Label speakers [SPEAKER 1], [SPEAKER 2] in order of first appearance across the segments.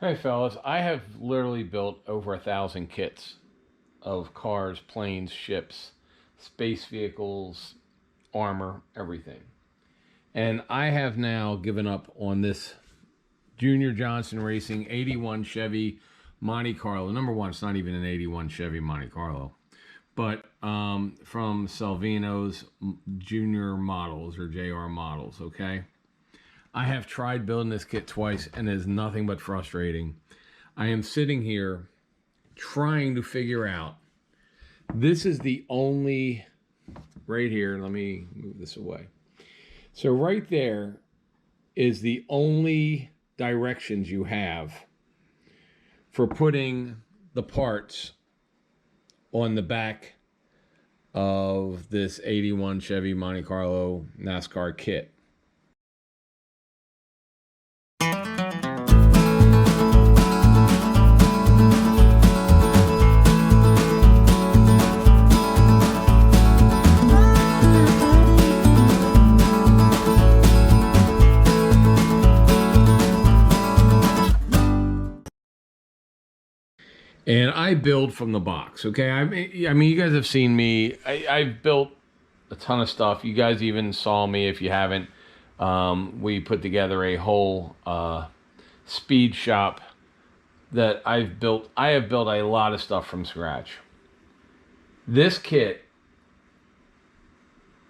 [SPEAKER 1] Hey fellas, I have literally built over 1,000 kits of cars, planes, ships, space vehicles, armor, everything. And I have now given up on this Junior Johnson Racing 81 Chevy Monte Carlo. Number one, it's not even an 81 Chevy Monte Carlo, but from Salvino's Junior models or JR models, okay? I have tried building this kit twice and it is nothing but frustrating. I am sitting here trying to figure out, this is the only, right here, let me move this away. So right there is the only directions you have for putting the parts on the back of this 81 Chevy Monte Carlo Nascar kit. And I build from the box, okay? I mean, you guys have seen me. I've built a ton of stuff. You guys even saw me. If you haven't, we put together a whole speed shop that I've built. I have built a lot of stuff from scratch. This kit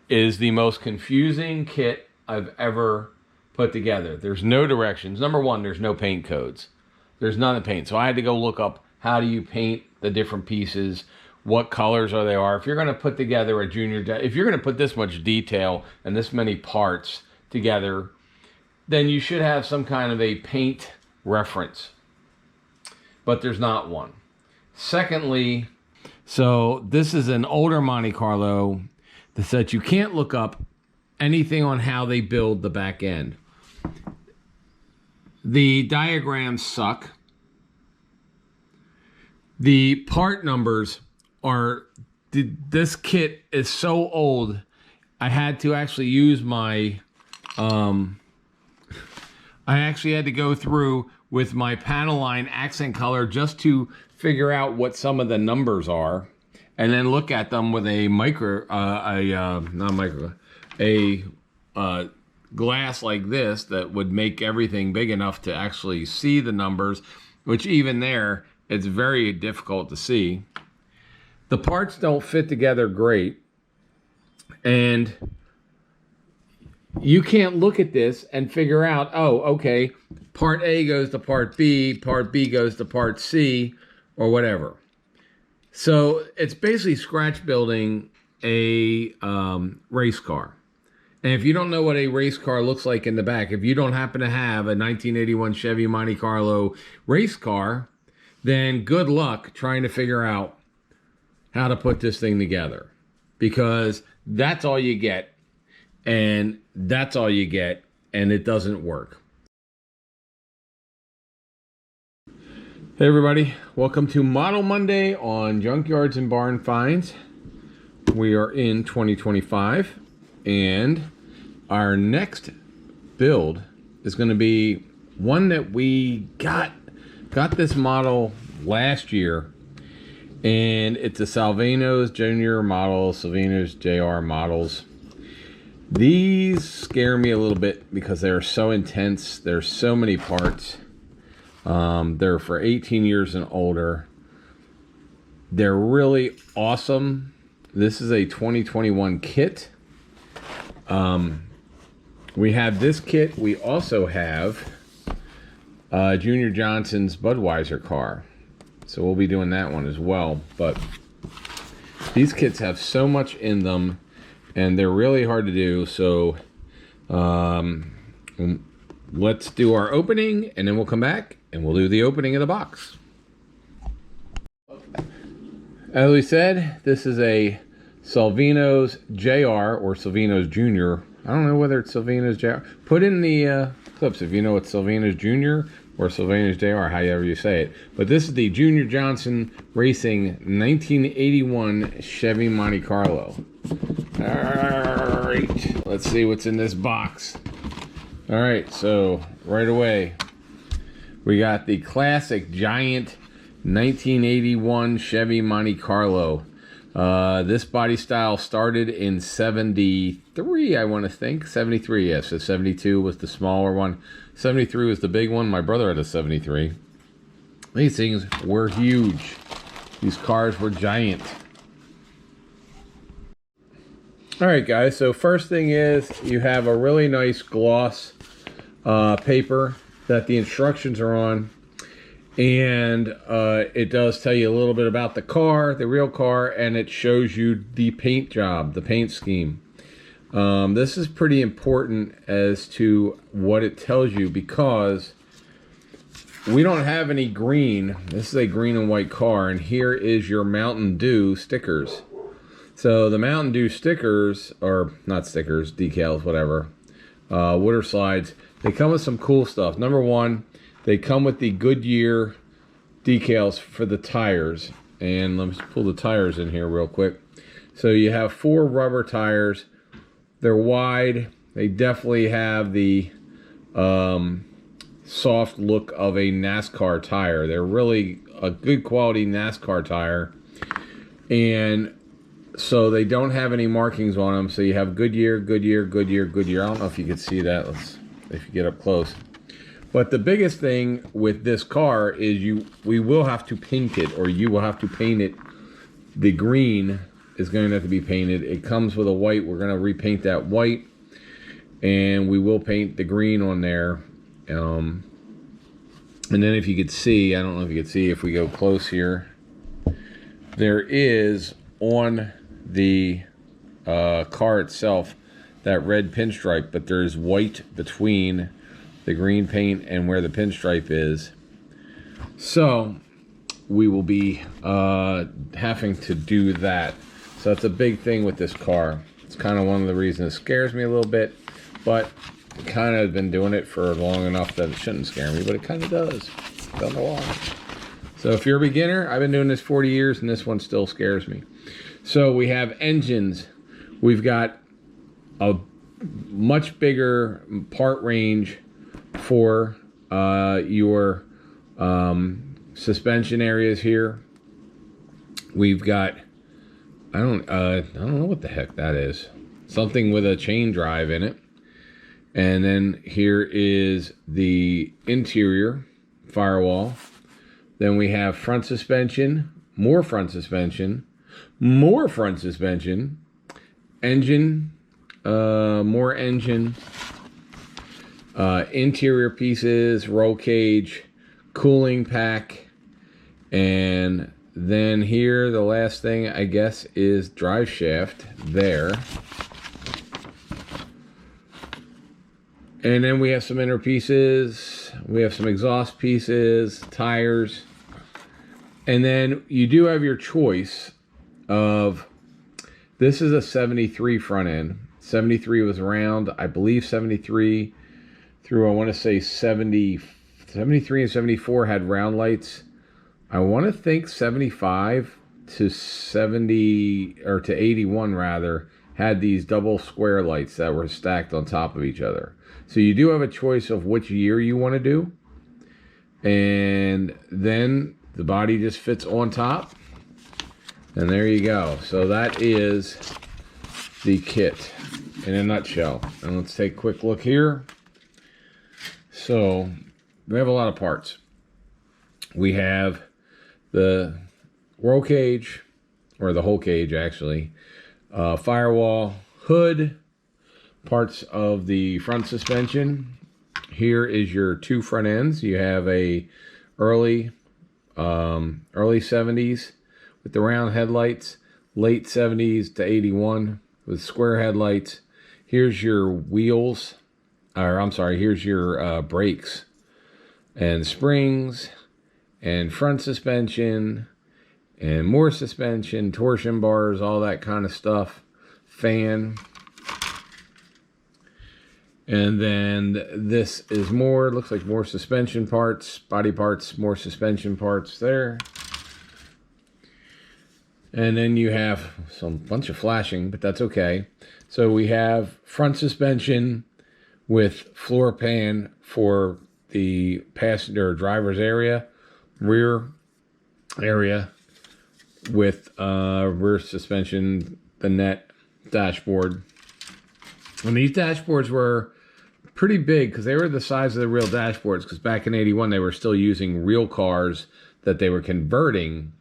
[SPEAKER 1] is the most confusing kit I've ever put together. There's no directions. Number one, there's no paint codes. There's none of paint. So I had to go look up, how do you paint the different pieces? What colors are they are? If you're going to put together a if you're going to put this much detail and this many parts together, then you should have some kind of a paint reference. But there's not one. Secondly, so this is an older Monte Carlo that said you can't look up anything on how they build the back end. The diagrams suck. The part numbers are, this kit is so old, I had to actually use my, I actually had to go through with my panel line accent color just to figure out what some of the numbers are, and then look at them with a glass like this that would make everything big enough to actually see the numbers, which even there, it's very difficult to see. The parts don't fit together great. And you can't look at this and figure out, oh, okay, part A goes to part B goes to part C, or whatever. So it's basically scratch building a race car. And if you don't know what a race car looks like in the back, if you don't happen to have a 1981 Chevy Monte Carlo race car, then good luck trying to figure out how to put this thing together, because that's all you get, and that's all you get, and it doesn't work. Hey everybody, welcome to Model Monday on Junkyards and Barn Finds. We are in 2025, and our next build is going to be one that we got this model last year, and it's a Salvino's Junior model, Salvino's JR models. These scare me a little bit because they're so intense. There's so many parts. They're for 18 years and older. They're really awesome. This is a 2021 kit. We have this kit. We also have Junior Johnson's Budweiser car, so we'll be doing that one as well. But these kits have so much in them, and they're really hard to do. So let's do our opening, and then we'll come back and we'll do the opening of the box. As we said, this is a Salvino's JR or Salvino's Junior. I don't know whether it's Salvino's JR. Put in the clips if you know it's Salvino's Junior or Salvino's JR, however you say it. But this is the Junior Johnson Racing 1981 Chevy Monte Carlo. All right, let's see what's in this box. All right, so right away We got the classic giant 1981 Chevy Monte Carlo. This body style started in 73, I want to think. 73, yes. So 72 was the smaller one. 73 was the big one. My brother had a 73. These things were huge. These cars were giant. Alright guys, so first thing is you have a really nice gloss paper that the instructions are on. And it does tell you a little bit about the car, the real car, and it shows you the paint job, the paint scheme. This is pretty important as to what it tells you, because we don't have any green. This is a green and white car, and here is your Mountain Dew stickers. So the Mountain Dew stickers, or not stickers, decals, whatever, water slides, they come with some cool stuff. Number one, they come with the Goodyear decals for the tires. And let me pull the tires in here real quick. So you have 4 rubber tires. They're wide. They definitely have the soft look of a NASCAR tire. They're really a good quality NASCAR tire. And so they don't have any markings on them. So you have Goodyear, Goodyear, Goodyear, Goodyear. I don't know if you can see that. If you get up close. But the biggest thing with this car is we will have to paint it, or you will have to paint it. The green is going to have to be painted. It comes with a white. We're going to repaint that white, and we will paint the green on there. And then if you could see, I don't know if you could see if we go close here, there is on the car itself that red pinstripe, but there's white between the green paint and where the pinstripe is. So we will be having to do that. So that's a big thing with this car. It's kind of one of the reasons it scares me a little bit, but kind of been doing it for long enough that it shouldn't scare me, but it kind of does. Don't know why. So if you're a beginner, I've been doing this 40 years and this one still scares me. So we have engines. We've got a much bigger part range for your suspension areas here. We've got, I don't know what the heck that is. Something with a chain drive in it. And then here is the interior firewall. Then we have front suspension, more front suspension, more front suspension, engine, more engine, interior pieces, roll cage, cooling pack, and then here the last thing I guess is drive shaft there. And then we have some inner pieces, we have some exhaust pieces, tires, and then you do have your choice of, this is a 73 front end. 73 was around, I believe 73 through, I want to say 73 and 74 had round lights. I want to think 75 to 70, or to 81 rather, had these double square lights that were stacked on top of each other. So you do have a choice of which year you want to do. And then the body just fits on top. And there you go. So that is the kit in a nutshell. And let's take a quick look here. So we have a lot of parts. We have the roll cage, or the whole cage actually, firewall, hood, parts of the front suspension. Here is your 2 front ends. You have a early 70s with the round headlights, late 70s to 81 with square headlights. Here's your wheels, or I'm sorry, here's your brakes and springs and front suspension and more suspension, torsion bars, all that kind of stuff, fan. And then this is more, looks like more suspension parts, body parts, more suspension parts there. And then you have some bunch of flashing, but that's okay. So we have front suspension with floor pan for the passenger driver's area, rear area with rear suspension, the net, dashboard. And these dashboards were pretty big because they were the size of the real dashboards, because back in 81 they were still using real cars that they were converting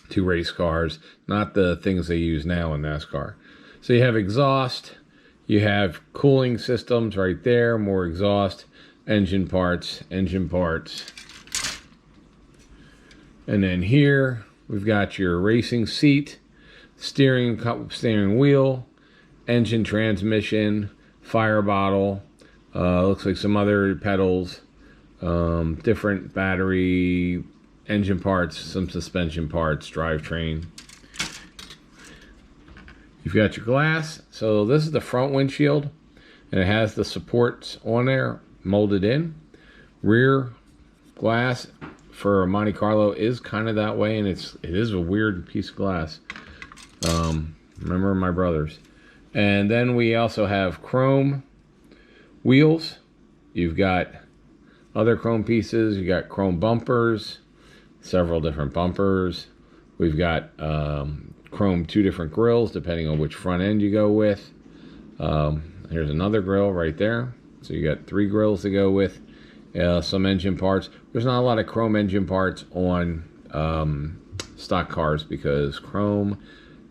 [SPEAKER 1] to race cars, not the things they use now in NASCAR. So you have exhaust, you have cooling systems right there, more exhaust, engine parts. And then here we've got your racing seat, steering wheel, engine transmission, fire bottle, looks like some other pedals, different battery, engine parts, some suspension parts, drivetrain. You've got your glass. So this is the front windshield, and it has the supports on there molded in. Rear glass for Monte Carlo is kind of that way, and it is a weird piece of glass. Remember my brothers. And then we also have chrome wheels. You've got other chrome pieces. You got chrome bumpers, several different bumpers. We've got chrome 2 different grills depending on which front end you go with. Here's another grill right there. So you got 3 grills to go with. Some engine parts. There's not a lot of chrome engine parts on stock cars because chrome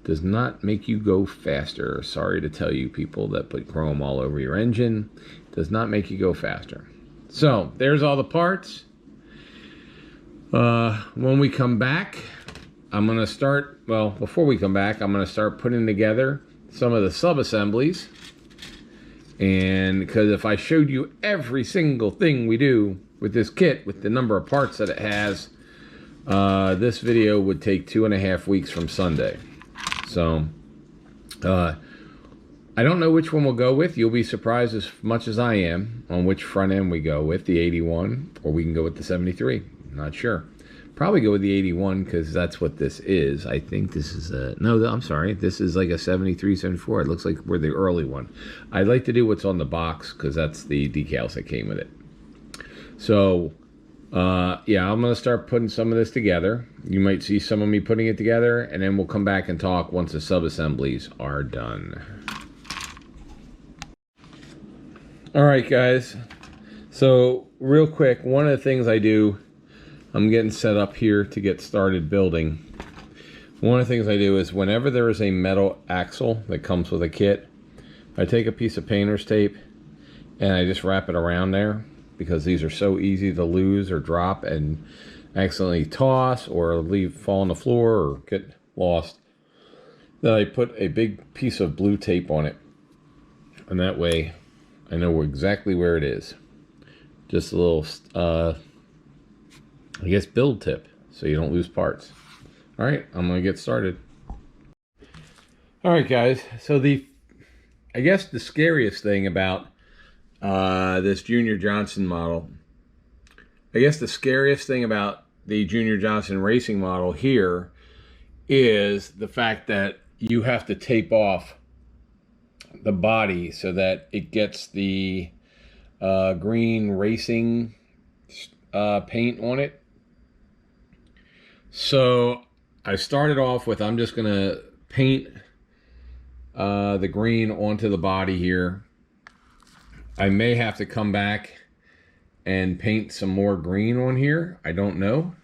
[SPEAKER 1] does not make you go faster. Sorry to tell you, people that put chrome all over your engine. Does not make you go faster. So there's all the parts. When we come back, I'm going to start, well, before we come back, I'm going to start putting together some of the sub-assemblies. And because if I showed you every single thing we do with this kit, with the number of parts that it has, this video would take 2.5 weeks from Sunday. So, I don't know which one we'll go with. You'll be surprised as much as I am on which front end we go with, the 81, or we can go with the 73. Not sure. Probably go with the 81 because that's what this is. I think this is a, no, I'm sorry. This is like a 73, 74. It looks like we're the early one. I'd like to do what's on the box because that's the decals that came with it. So, yeah, I'm going to start putting some of this together. You might see some of me putting it together, and then we'll come back and talk once the sub-assemblies are done. All right, guys. So, real quick, one of the things I do, I'm getting set up here to get started building. One of the things I do is whenever there is a metal axle that comes with a kit, I take a piece of painter's tape and I just wrap it around there, because these are so easy to lose or drop and accidentally toss or fall on the floor or get lost. Then I put a big piece of blue tape on it, and that way I know exactly where it is. Just a little I guess build tip so you don't lose parts. All right, I'm gonna get started. All right, guys, so I guess the scariest thing about this Junior Johnson model, I guess the scariest thing about the Junior Johnson racing model here is the fact that you have to tape off the body so that it gets the green racing paint on it. So I started off with, I'm just gonna paint the green onto the body here. I may have to come back and paint some more green on here. I don't know.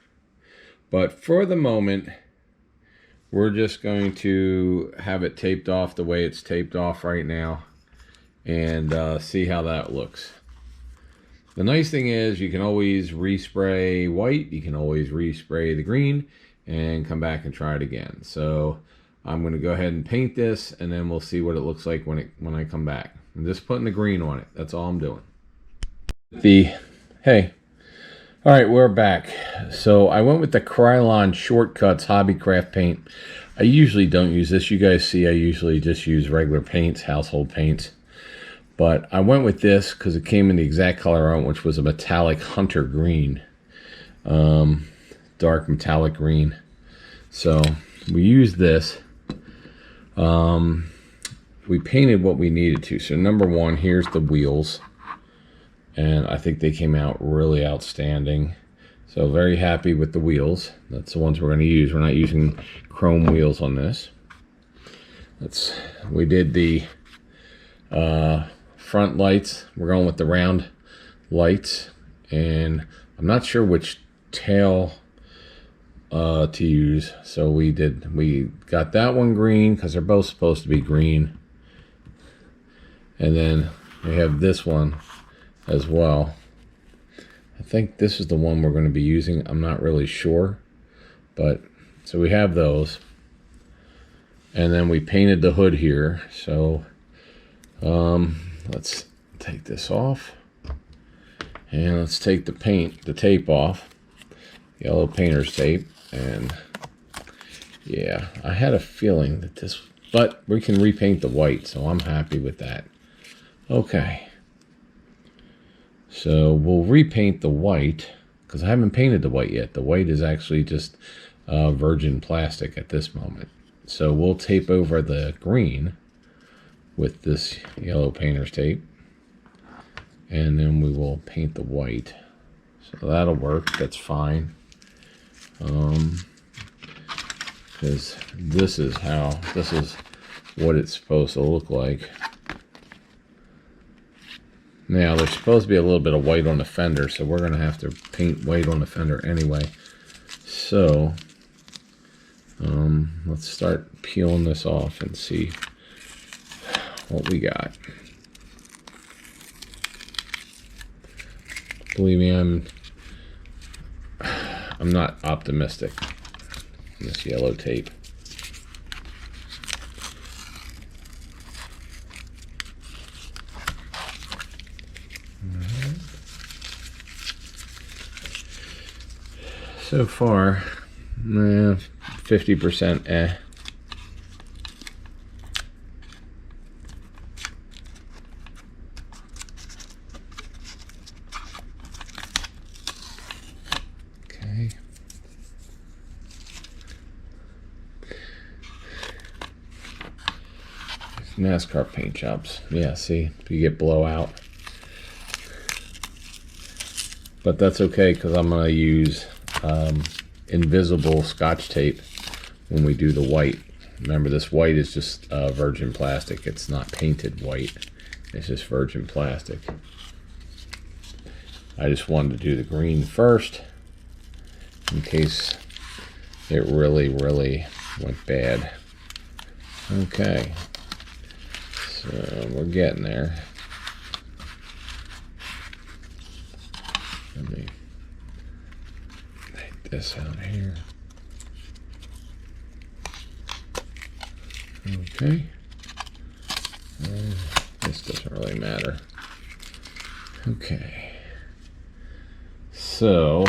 [SPEAKER 1] But for the moment, we're just going to have it taped off the way it's taped off right now and see how that looks. The nice thing is you can always respray white, you can always respray the green and come back and try it again. So I'm going to go ahead and paint this, and then we'll see what it looks like when I come back. I'm just putting the green on it. That's all I'm doing. Hey. All right, we're back. So I went with the Krylon Shortcuts Hobbycraft paint. I usually don't use this. You guys see I usually just use regular paints, household paints. But I went with this because it came in the exact color I want, which was a metallic hunter green. Dark metallic green. So we used this. We painted what we needed to. So number one, here's the wheels. and I think they came out really outstanding. So very happy with the wheels. That's the ones we're going to use. We're not using chrome wheels on this. We did the front lights. We're going with the round lights, and I'm not sure which tail to use. So we got that one green because they're both supposed to be green, and then we have this one as well. I think this is the one we're going to be using. I'm not really sure, but so we have those, and then we painted the hood here. So let's take this off, and let's take the tape off, yellow painter's tape. And yeah, I had a feeling that this, but we can repaint the white, so I'm happy with that. Okay, so we'll repaint the white because I haven't painted the white yet. The white is actually just virgin plastic at this moment. So we'll tape over the green with this yellow painter's tape, and then we will paint the white. So that'll work. That's fine. Because this is what it's supposed to look like. Now there's supposed to be a little bit of white on the fender, so we're going to have to paint white on the fender anyway. So let's start peeling this off and see what we got. Believe me, I'm not optimistic on this yellow tape. So far, 50% eh. Okay. NASCAR paint jobs. Yeah, see, you get blowout. But that's okay because I'm going to use invisible Scotch tape when we do the white. Remember, this white is just virgin plastic. It's not painted white. It's just virgin plastic. I just wanted to do the green first in case it really went bad. Okay, so we're getting there. Let me take this out here. Okay. This doesn't really matter. Okay. So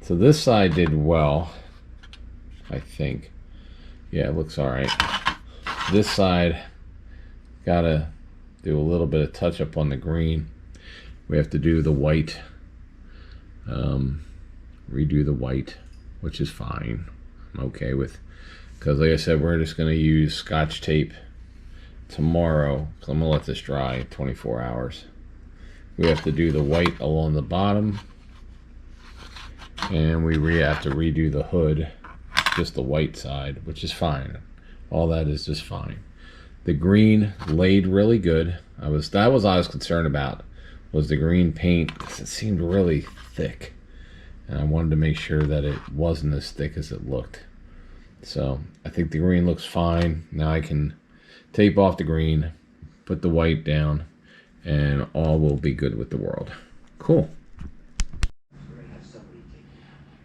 [SPEAKER 1] this side did well, I think. Yeah, it looks all right. This side, gotta do a little bit of touch up on the green. We have to do the white, redo the white, which is fine. I'm okay with, because like I said, we're just going to use Scotch tape tomorrow. So I'm going to let this dry 24 hours. We have to do the white along the bottom, and we have to redo the hood, just the white side, which is fine. All that is just fine. The green laid really good. That was what I was concerned about, was the green paint, because it seemed really thick, and I wanted to make sure that it wasn't as thick as it looked. So I think the green looks fine. Now I can tape off the green, put the white down, and all will be good with the world. Cool.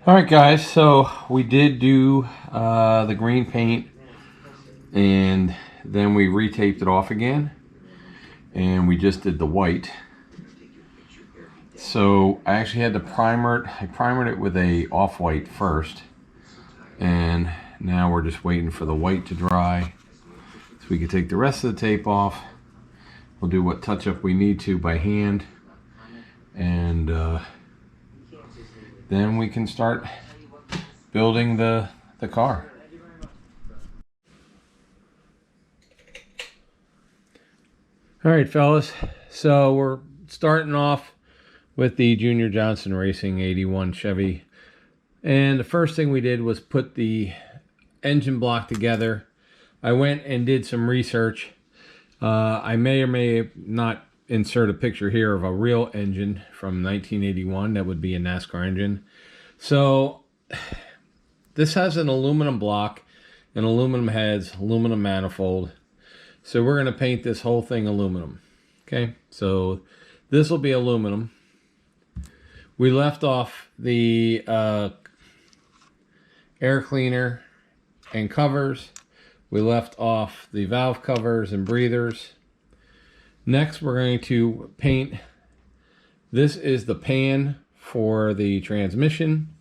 [SPEAKER 1] Alright guys, so we did do the green paint, and then we retaped it off again, and we just did the white. So I actually had to primer it. I primered it with a off-white first, and now we're just waiting for the white to dry so we can take the rest of the tape off. We'll do what touch-up we need to by hand, and then we can start building the car. All right, fellas, So we're starting off with the Junior Johnson Racing 81 Chevy. And the first thing we did was put the engine block together. I went and did some research. I may or may not insert a picture here of a real engine from 1981. That would be a Nascar engine. So this has an aluminum block and aluminum heads, aluminum manifold. So we're going to paint this whole thing aluminum. Okay, so this will be aluminum. We left off the air cleaner and covers. We left off the valve covers and breathers. Next, we're going to paint. This is the pan for the transmission.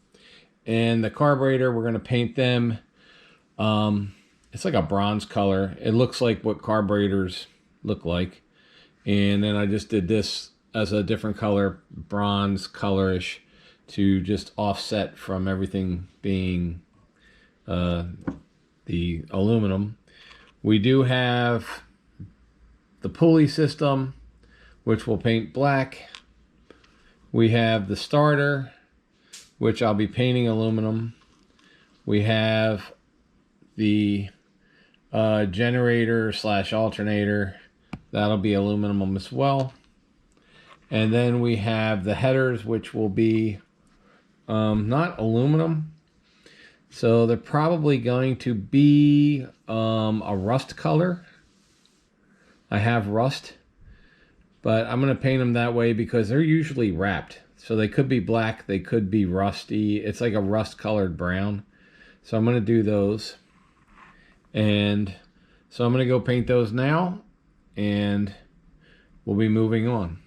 [SPEAKER 1] And the carburetor, we're going to paint them. It's like a bronze color. It looks like what carburetors look like. And then I just did this as a different color, bronze colorish, to just offset from everything being the aluminum. We do have the pulley system, which we'll paint black. We have the starter, which I'll be painting aluminum. We have the generator / alternator. That'll be aluminum as well. And then we have the headers, which will be not aluminum. So they're probably going to be a rust color. I have rust, but I'm going to paint them that way because they're usually wrapped. So they could be black, they could be rusty. It's like a rust colored brown. So I'm going to do those. And so I'm going to go paint those now, and we'll be moving on.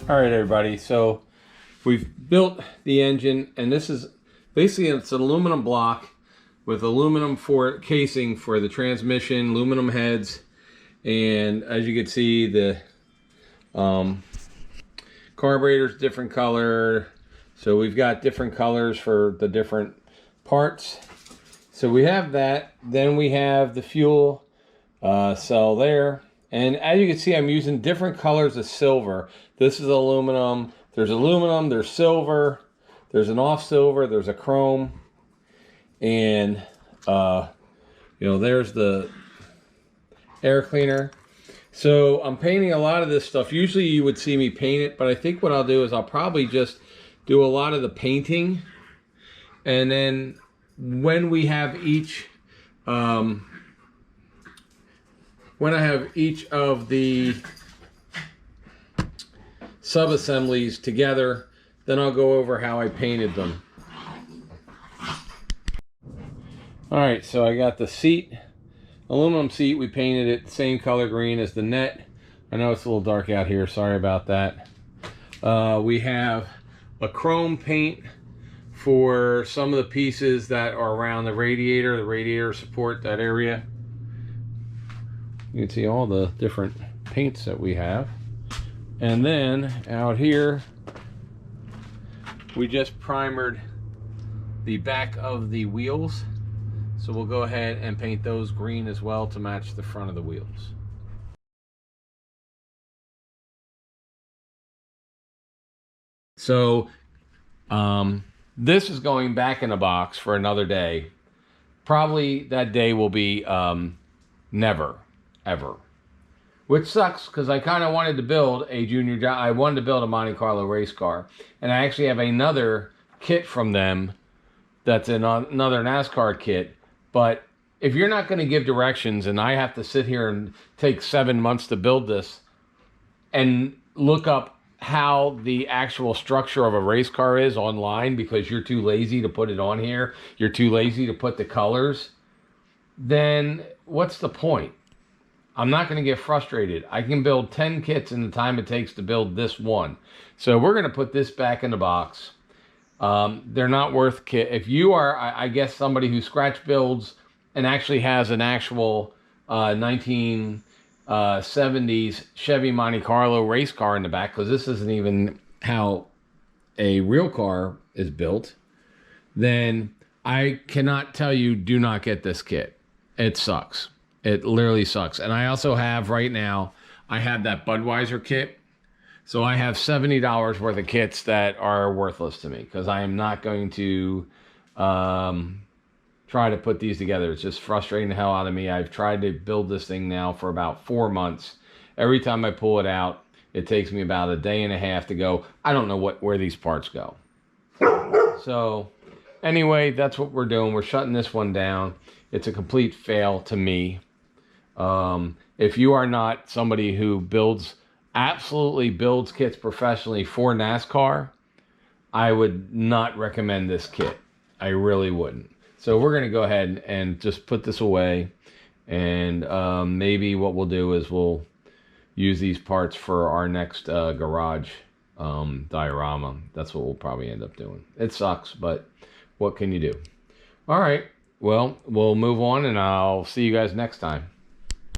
[SPEAKER 1] All right, everybody, so we've built the engine, and this is basically, it's an aluminum block with aluminum casing for the transmission, aluminum heads, and as you can see, the carburetor's different color, so we've got different colors for the different parts. So we have that. Then we have the fuel cell there. And as you can see, I'm using different colors of silver. This is aluminum. There's silver. There's an off silver. There's a chrome. And, there's the air cleaner. So I'm painting a lot of this stuff. Usually you would see me paint it, but I think what I'll do is I'll probably just do a lot of the painting. And then when we have each, when I have each of the sub-assemblies together, then I'll go over how I painted them. Alright, so I got the seat, aluminum seat. We painted it the same color green as the net. I know it's a little dark out here, sorry about that. We have a chrome paint for some of the pieces that are around the radiator support, that area. You can see all the different paints that we have. And then out here, we just primered the back of the wheels. So we'll go ahead and paint those green as well to match the front of the wheels. So this is going back in a box for another day. Probably that day will be never, ever. Which sucks, because I kind of wanted to build a I wanted to build a Monte Carlo race car. And I actually have another kit from them that's another NASCAR kit. But if you're not going to give directions, and I have to sit here and take 7 months to build this and look up how the actual structure of a race car is online because you're too lazy to put it on here, you're too lazy to put the colors, then what's the point? I'm not going to get frustrated. I can build 10 kits in the time it takes to build this one. So we're going to put this back in the box. They're not worth kit. If you are, I guess, somebody who scratch builds and actually has an actual 1970s Chevy Monte Carlo race car in the back, because this isn't even how a real car is built, then I cannot tell you, do not get this kit. It sucks. It literally sucks. And I also have right now, I have that Budweiser kit. So I have $70 worth of kits that are worthless to me because I am not going to try to put these together. It's just frustrating the hell out of me. I've tried to build this thing now for about 4 months. Every time I pull it out, it takes me about a day and a half to go. I don't know where these parts go. So anyway, that's what we're doing. We're shutting this one down. It's a complete fail to me. If you are not somebody who absolutely builds kits professionally for NASCAR, I would not recommend this kit. I really wouldn't. So we're going to go ahead and just put this away. And maybe what we'll do is we'll use these parts for our next garage diorama. That's what we'll probably end up doing. It sucks, but what can you do? All right. Well, we'll move on, and I'll see you guys next time.